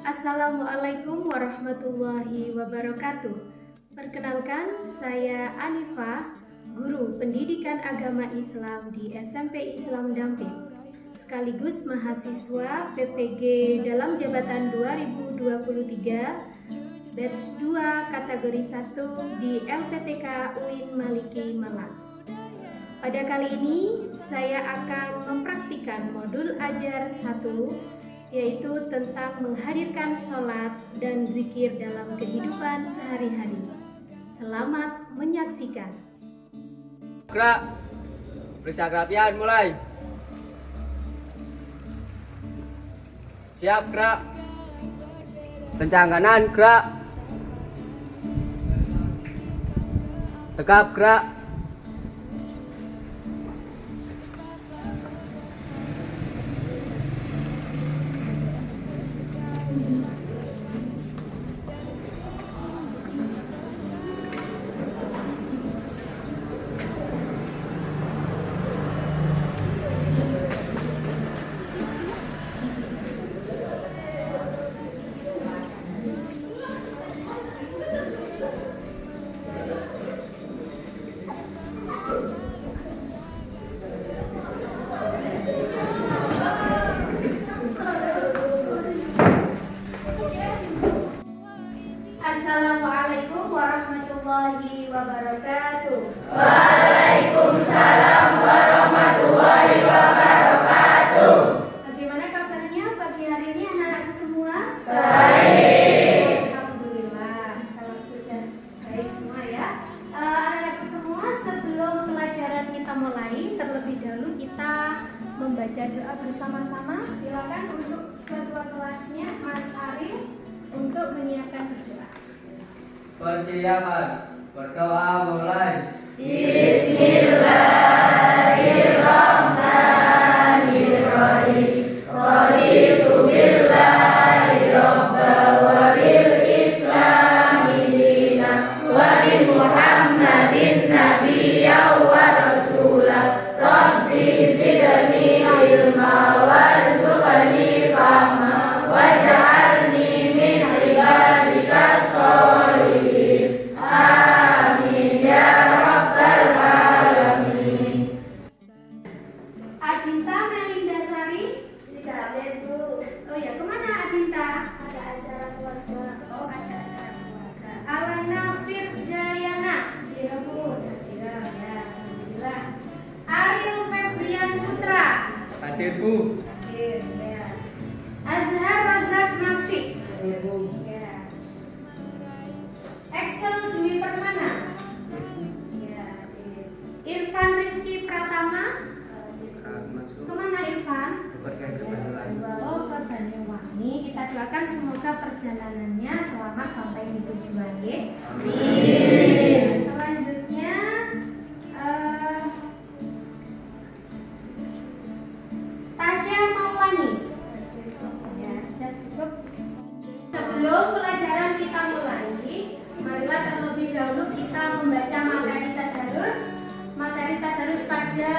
Assalamualaikum warahmatullahi wabarakatuh. Perkenalkan, saya Anifah, guru pendidikan agama Islam di SMP Islam Damping, sekaligus mahasiswa PPG dalam jabatan 2023, batch 2 kategori 1 di LPTK UIN Maliki Malang. Pada kali ini, saya akan mempraktikkan modul ajar 1, yaitu tentang menghadirkan sholat dan zikir dalam kehidupan sehari-hari. Selamat menyaksikan. Gerak, periksa kerapian mulai. Siap, gerak. Kencang kanan, gerak. Tegap, gerak. Assalamualaikum warahmatullahi wabarakatuh. Waalaikumsalam warahmatullahi wabarakatuh. Bagaimana kabarnya pagi hari ini anak-anakku semua? Baik. Alhamdulillah, kalau sudah baik semua ya. Anak-anakku semua, sebelum pelajaran kita mulai, terlebih dahulu kita membaca doa bersama-sama. Silakan untuk ketua kelasnya Mas Arif untuk menyiapkan berdoa. Persiapan, berdoa mulai. Bismillahirrahmanirrahim. Raditu billahi robba wa bil islami dina wa bi Muhammadin nabiyya wa rasula. Rabbi zidni ilma warzuqni fahma waj'alni min ibadikas sholihin. Amin ya rabbal alamin. Adinta Melindasari. Tidak ada Bu. Oh ya, kemana Adinta? Ada acara keluarga. Oh, ada acara keluarga. Alana Firdayana. Iya Bu. Ya, alhamdulillah. Ariel Febrian Putra. Hadir, Bu. Hadir, ya. Azhar Razak Nafi. Hadir, Bu. Ya. Excel Dwi Permana. Ya, hadir. Irfan Rizky Pratama. Kemana Irfan? Oh, ke Banyuwangi. Kita doakan semoga perjalanannya selamat sampai di tujuan ya. Amin. Selanjutnya Tasya Maulani. Ya, sudah cukup. Sebelum pelajaran kita mulai, marilah terlebih dahulu kita membaca materi tadarus. Materi tadarus pada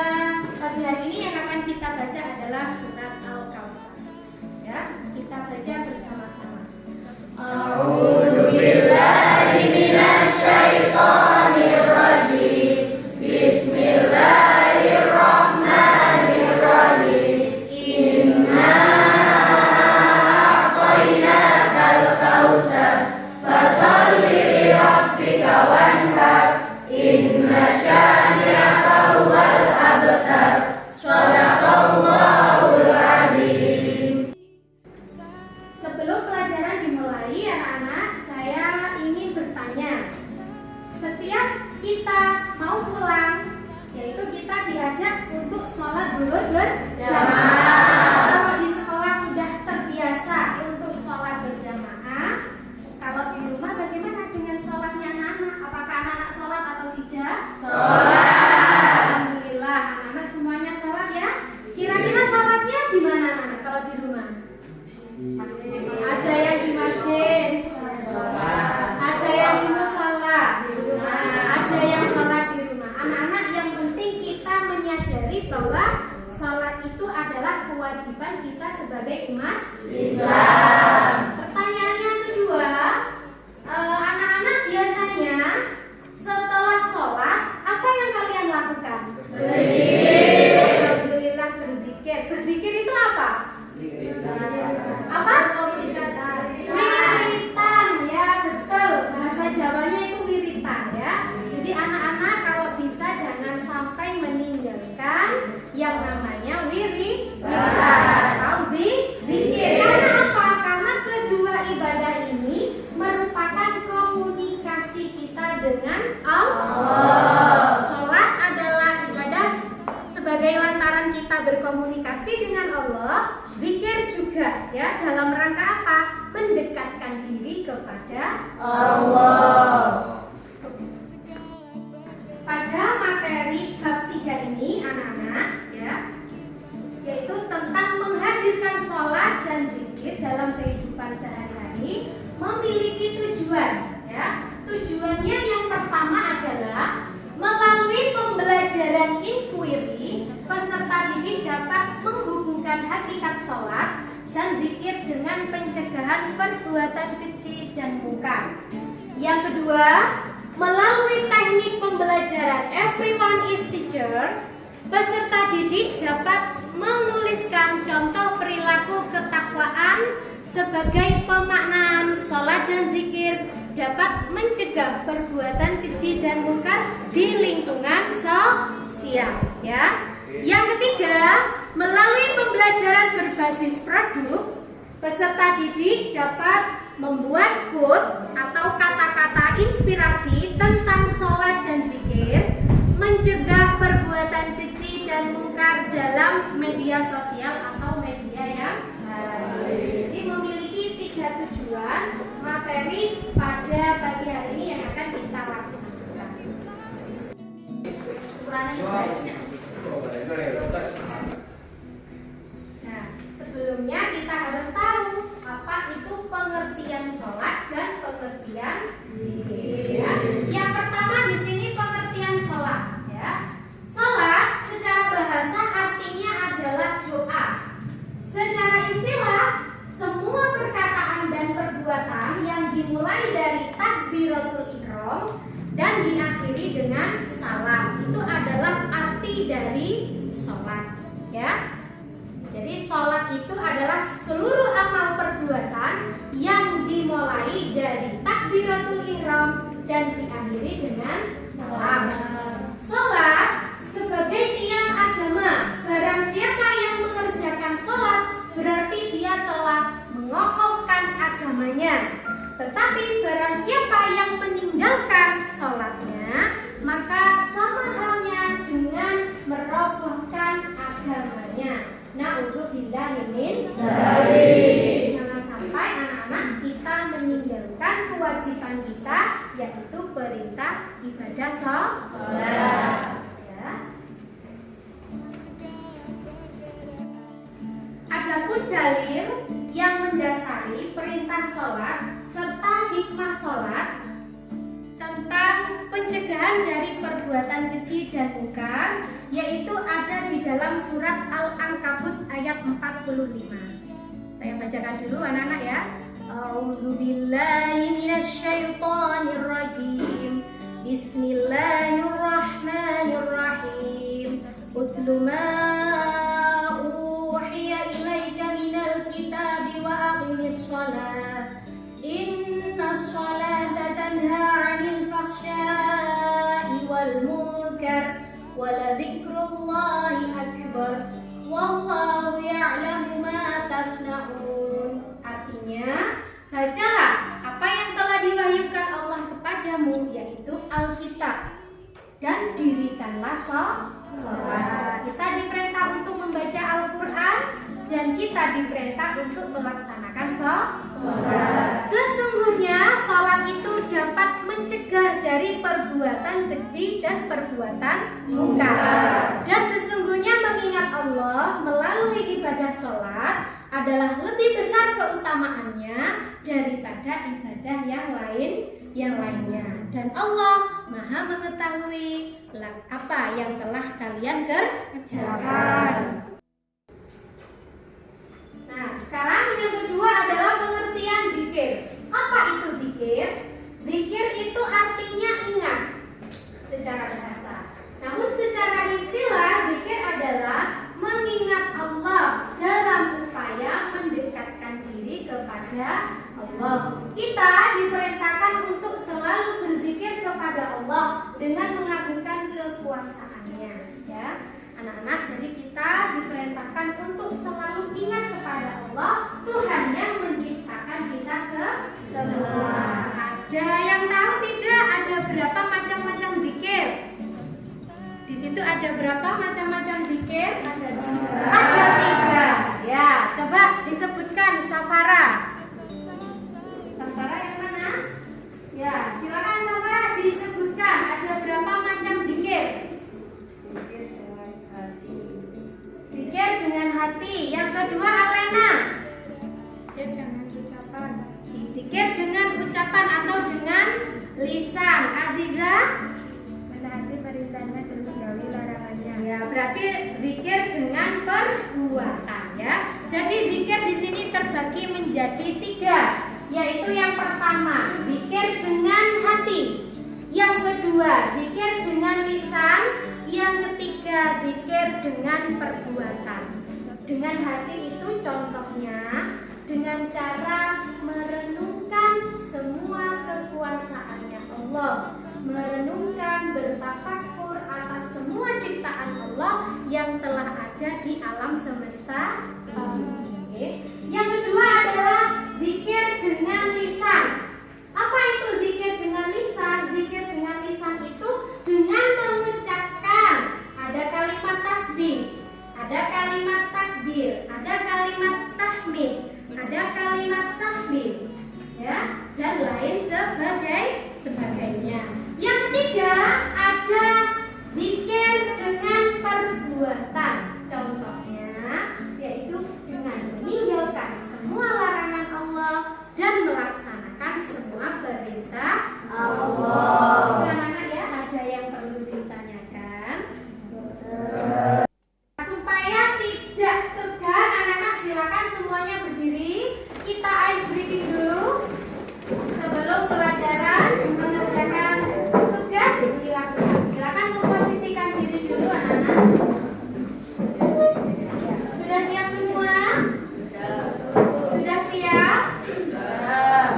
pagi hari ini yang akan kita baca adalah surat Al-Kautsar. Ya, kita baca bersama-sama. A'udzu billahi minasy syaithanir rajim. Bismillahirrahmanirrahim. Inna a'tainakal kautsar fasholli li rabbika wanhar. Inna syani'aka huwal abtar. Shadaqallahul adzim. Sebelum pelajaran dimulai, anak-anak, saya ingin bertanya. Setiap kita mau pulang, yaitu kita diajak untuk sholat zuhur berjamaah. Kalau di sekolah sudah terbiasa untuk sholat berjamaah, kalau di rumah bagaimana dengan sholatnya anak-anak? Apakah anak-anak sholat atau tidak? Sholat. Alhamdulillah, anak-anak semuanya sholat ya. Kira-kira sholatnya di mana anak kalau di rumah? Ada yang di masjid, ada yang di musola, ada yang sholat di rumah. Anak-anak, yang penting kita menyadari bahwa sholat itu adalah kewajiban kita sebagai umat Islam. juga ya, dalam rangka apa? Mendekatkan diri kepada Allah. Pada materi bab 3 ini anak-anak ya, yaitu tentang menghadirkan sholat dan zikir dalam kehidupan sehari-hari memiliki tujuan ya. Tujuannya yang pertama adalah melalui pembelajaran inquiry, peserta didik dapat menghubungkan hakikat sholat dan zikir dengan pencegahan perbuatan keji dan mungkar. Yang kedua, melalui teknik pembelajaran everyone is teacher, peserta didik dapat menuliskan contoh perilaku ketakwaan sebagai pemaknaan sholat dan zikir dapat mencegah perbuatan keji dan mungkar di lingkungan sosial ya. Yang ketiga, melalui pembelajaran berbasis produk, peserta didik dapat membuat quote atau kata-kata inspirasi tentang sholat dan zikir, mencegah perbuatan keji dan mungkar dalam media sosial atau media yang lain. Jadi memiliki 3 tujuan materi pada pagi hari ini yang akan kita laksanakan. Nah, sebelumnya kita harus tahu apa itu pengertian sholat dan pengertian zikir. Ya. Yang pertama di sini pengertian sholat. Ya. Sholat secara bahasa artinya adalah doa. Secara istilah, semua perkataan dan perbuatan yang dimulai dari takbiratul ihram dan diakhiri dengan salam itu adalah arti dari sholat. Ya. Jadi sholat itu adalah seluruh amal perbuatan yang dimulai dari takbiratul ihram dan diakhiri dengan salam. Sholat sebagai tiang agama, barang siapa yang mengerjakan sholat berarti dia telah mengokohkan agamanya. Tetapi barang siapa yang meninggalkan sholatnya, maka sama halnya dengan merobohkan agamanya. Na'udzubillahi min dzalik. Jangan sampai anak-anak kita meninggalkan kewajiban kita, yaitu perintah ibadah sholat. Ya. Adapun dalil yang mendasari perintah sholat serta hikmah sholat tentang pencegahan dari perbuatan keji dan mungkar, yaitu ada di dalam surat Al-Ankabut ayat 45. Saya bacakan dulu anak-anak ya. A'udzubillahi minasyaitonirrajim. Bismillahirrahmanirrahim. Utlu ma uhiya ilaika minal kitabi wa aqimis shalah. Innas sholata tanha 'anil fahsya'i wal munkar wa ladzikrullahi akbar wallahu ya'lamu ma tasna'un. Artinya, bacalah apa yang telah diwahyukan Allah kepadamu, yaitu Alkitab, dan dirikanlah sholat. Kita diperintah untuk membaca Al-Quran dan kita diperintah untuk melaksanakan sholat. Sesungguhnya sholat itu dapat mencegah dari perbuatan keji dan perbuatan mungkar. Dan sesungguhnya mengingat Allah melalui ibadah sholat adalah lebih besar keutamaannya daripada ibadah yang lainnya. Dan Allah Maha mengetahui apa yang telah kalian kerjakan. Nah, sekarang yang kedua adalah pengertian dzikir. Apa itu dzikir? Dzikir itu artinya ingat secara bahasa. Namun secara istilah dzikir adalah mengingat Allah dalam upaya mendekatkan diri kepada Allah. Kita diperintahkan untuk selalu berzikir kepada Allah dengan mengagungkan kekuasaannya, ya. Anak-anak, jadi kita diperintahkan untuk selalu ingat kepada Allah, Tuhan yang menciptakan kita semua. Ada yang tahu tidak ada berapa macam-macam zikir? Di situ ada berapa macam-macam zikir? Ada 3. Ya, coba disebutkan Safara. Safara yang mana? Ya, silakan Safara disebutkan ada berapa macam zikir? Zikir dengan hati. Yang kedua Alena. Zikir dengan ucapan. Zikir dengan ucapan atau dengan lisan. Aziza. Menaati perintahnya dan menjauhi larangannya. Ya, berarti zikir dengan perbuatan ya. Jadi zikir di sini terbagi menjadi 3, yaitu yang pertama zikir dengan hati, yang kedua zikir dengan lisan, yang ketiga zikir dengan perbuatan. Dengan hati itu contohnya dengan cara merenungkan semua kekuasaannya Allah, merenungkan, bertafakur atas semua ciptaan Allah yang telah ada di alam semesta. Yang kedua adalah zikir dengan lisan. Apa itu zikir dengan lisan? Zikir dengan lisan itu dengan mengucapkan ada kalimat tasbih, ada kalimat takbir, ada kalimat tahmid, ada kalimat tahlil, ya, dan lain sebagainya. Yang ketiga ada zikir dengan perbuatan. Contohnya yaitu dengan meninggalkan semua larangan Allah dan melaksanakan semua perintah Allah. Itu anak-anak ya, ada yang perlu ditanyakan? Supaya tidak tegang, anak-anak silakan semuanya berdiri. Kita ice breaking dulu sebelum pelajaran mengerjakan tugas dilakukan. Silakan memposisikan diri dulu anak-anak. Sudah siap semua? Sudah siap?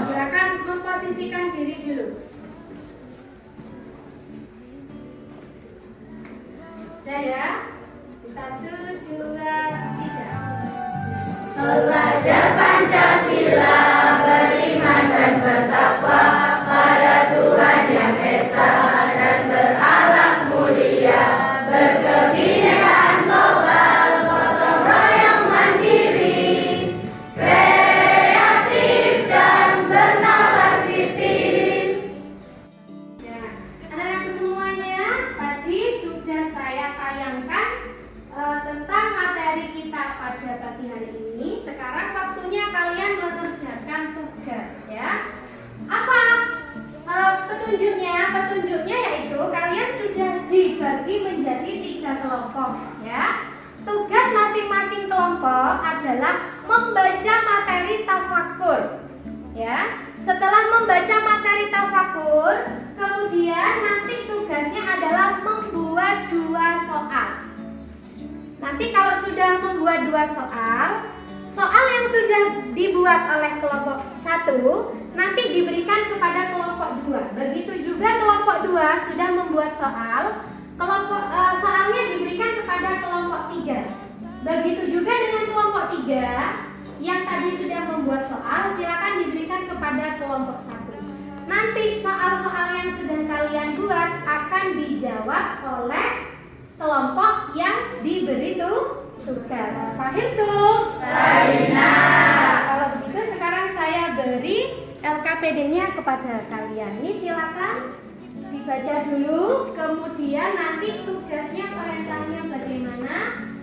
Silakan memposisikan diri dulu. Sudah ya? 1, 2, 3. Belajar Pancasila, beriman dan bertakwa pada Tuhan yang Esa dan berakhlak mulia, berkebinekaan global, gotong royong mandiri, kreatif dan bernalar kritis. Ya, anak-anak semuanya, tadi sudah saya tayangkan tentang materi kita pada pagi hari ini. Sekarang waktunya kalian mengerjakan tugas ya. Apa petunjuknya? Petunjuknya yaitu kalian sudah dibagi menjadi 3 kelompok ya. Tugas masing-masing kelompok adalah membaca materi tafakur ya. Setelah membaca materi tafakur, kemudian nanti tugasnya adalah membuat 2 soal. Nanti kalau sudah membuat 2 soal yang sudah dibuat oleh kelompok 1 nanti diberikan kepada kelompok 2. Begitu juga kelompok 2 sudah membuat soalnya diberikan kepada kelompok 3. Begitu juga dengan kelompok 3 yang tadi sudah membuat soal, silakan diberikan kepada kelompok 1. Nanti soal-soal yang sudah kalian buat akan dijawab oleh kelompok yang diberi tugas. Paham tuh? Kalau begitu sekarang saya beri LKPD-nya kepada kalian. Ini silakan dibaca dulu, kemudian nanti tugasnya perintahnya bagaimana,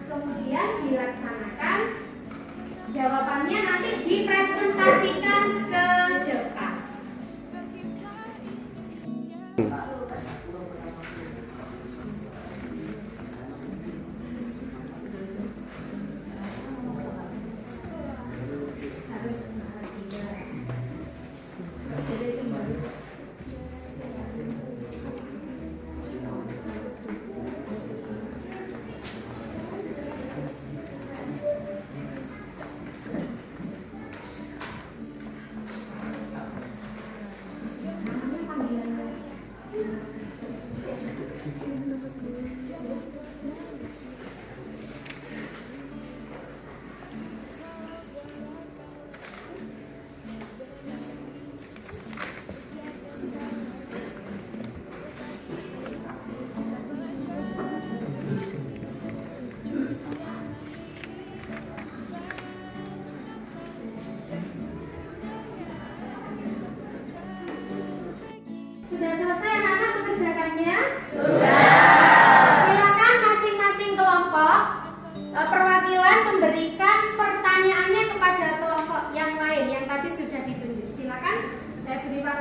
kemudian dilaksanakan. Jawabannya nanti dipresentasikan ke depan.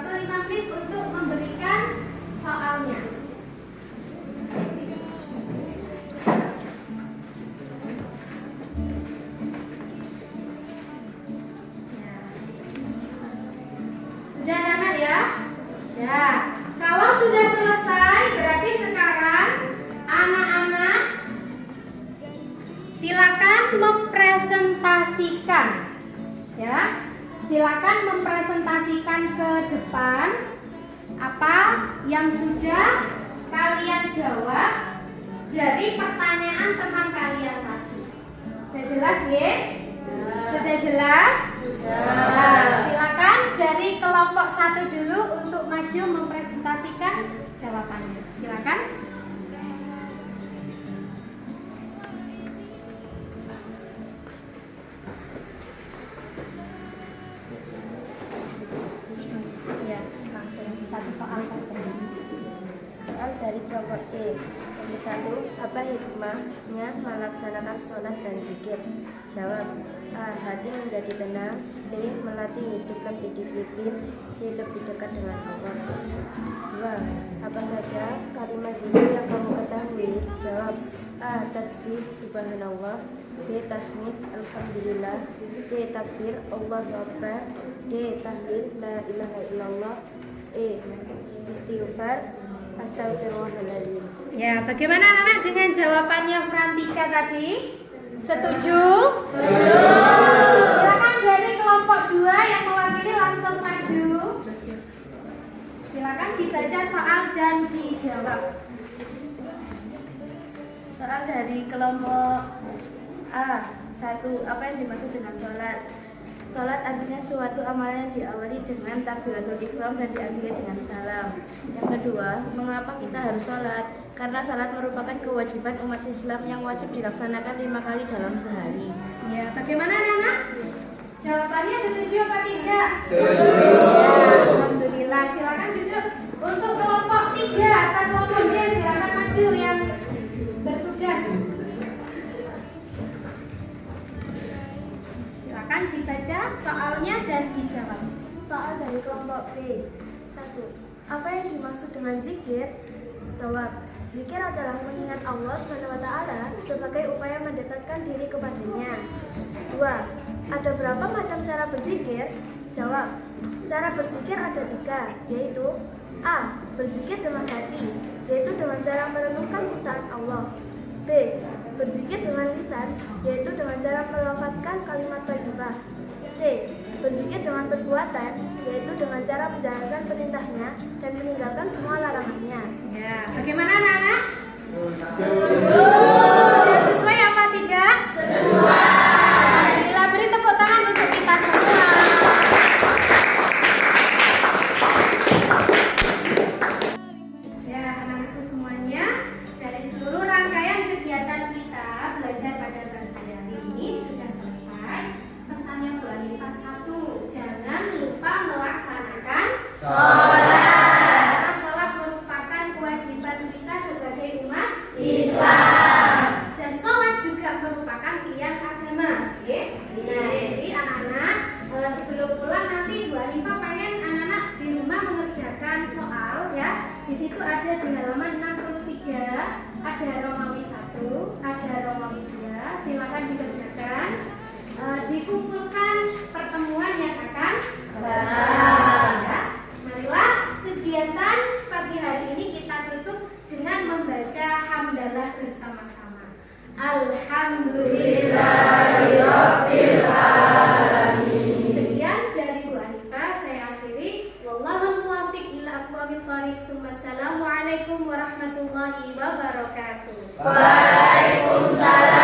Waktu 5 menit untuk memberikan soalnya. Sudah anak ya? Ya. Kalau sudah selesai, berarti sekarang anak-anak silakan mempresentasikan. Ya. Silakan mempresentasikan ke depan apa yang sudah kalian jawab dari pertanyaan teman kalian tadi. Sudah jelas ya? Sudah jelas? Nah, silakan dari kelompok 1 dulu untuk maju mempresentasikan jawabannya. Silakan. Ya, langsung satu soal saja. Soal dari kelompok C. Yang 1, apa hikmahnya melaksanakan sholat dan zikir? Jawab: A. Hati menjadi tenang. B. Melatih hidup lebih disiplin. C. Lebih dekat dengan Allah. 2. Apa saja kalimat zikir yang kamu ketahui? Jawab: A. Tasbih subhanallah. B. Tahmid alhamdulillah. C. Takbir Allahu akbar. D. Tahlil la ilaha illallah. E. Istighfar astagfirullahaladzim. Ya, bagaimana anak-anak dengan jawabannya Frantika tadi? Setuju? Setuju. Silakan dari kelompok 2 yang mewakili langsung maju. Silakan dibaca soal dan dijawab. Soal dari kelompok A. 1. Apa yang dimaksud dengan sholat? Sholat artinya suatu amalan yang diawali dengan takbiratul ihram dan diakhiri dengan salam. Yang kedua, mengapa kita harus sholat? Karena sholat merupakan kewajiban umat Islam yang wajib dilaksanakan 5 kali dalam sehari. Ya, bagaimana anak-anak? Jawabannya setuju apa tidak? Setuju. Ya, alhamdulillah. Silakan duduk. Untuk kelompok 3 atau kelompok D, silakan maju yang bertugas. Silakan dibaca soalnya dan dijawab. Soal dari kelompok B. 1. Apa yang dimaksud dengan zikir? Jawab: zikir adalah mengingat Allah SWT sebagai upaya mendekatkan diri kepadanya. 2. Ada berapa macam cara berzikir? Jawab: cara berzikir ada 3, yaitu A. Berzikir dengan hati, yaitu dengan cara merenungkan ciptaan Allah. B. Berzikir dengan lisan, yaitu dengan cara melafadzkan kalimat thayyibah. C. Berzikir dengan perbuatan, yaitu dengan cara menjalankan perintahnya dan meninggalkan semua larangannya. Ya, bagaimana anak-anak? Sudah sesuai apa tidak? Sesuai. Alhamdulillah, beri tepuk tangan untuk kita semua. Ya, anak-anakku semuanya, dari seluruh rangkaian kegiatan kita belajar pada pagi hari ini sudah selesai. Pesannya Bu Hanifah 1, jangan lupa melaksanakan sholat. Karena sholat merupakan kewajiban kita sebagai umat Islam. dan sholat juga merupakan tiang agama. Oke? Nah, jadi anak-anak sebelum pulang nanti Bu Hanifah pengen anak-anak di rumah mengerjakan soal ya. Di situ ada di halaman 63 ada Romawi 1, ada Romawi 2. Silakan dikerjakan. Dikumpulkan pertemuan yang akan datang. Ya. Marilah kegiatan pagi hari ini kita tutup dengan membaca hamdalah bersama-sama. Alhamdulillahirabbil alamin. Sekian dari Bu Hanifah, saya akhiri. Wallahul muwaffiq ila aqwamit thoriq. Assalamualaikum warahmatullahi wabarakatuh. Waalaikumsalam.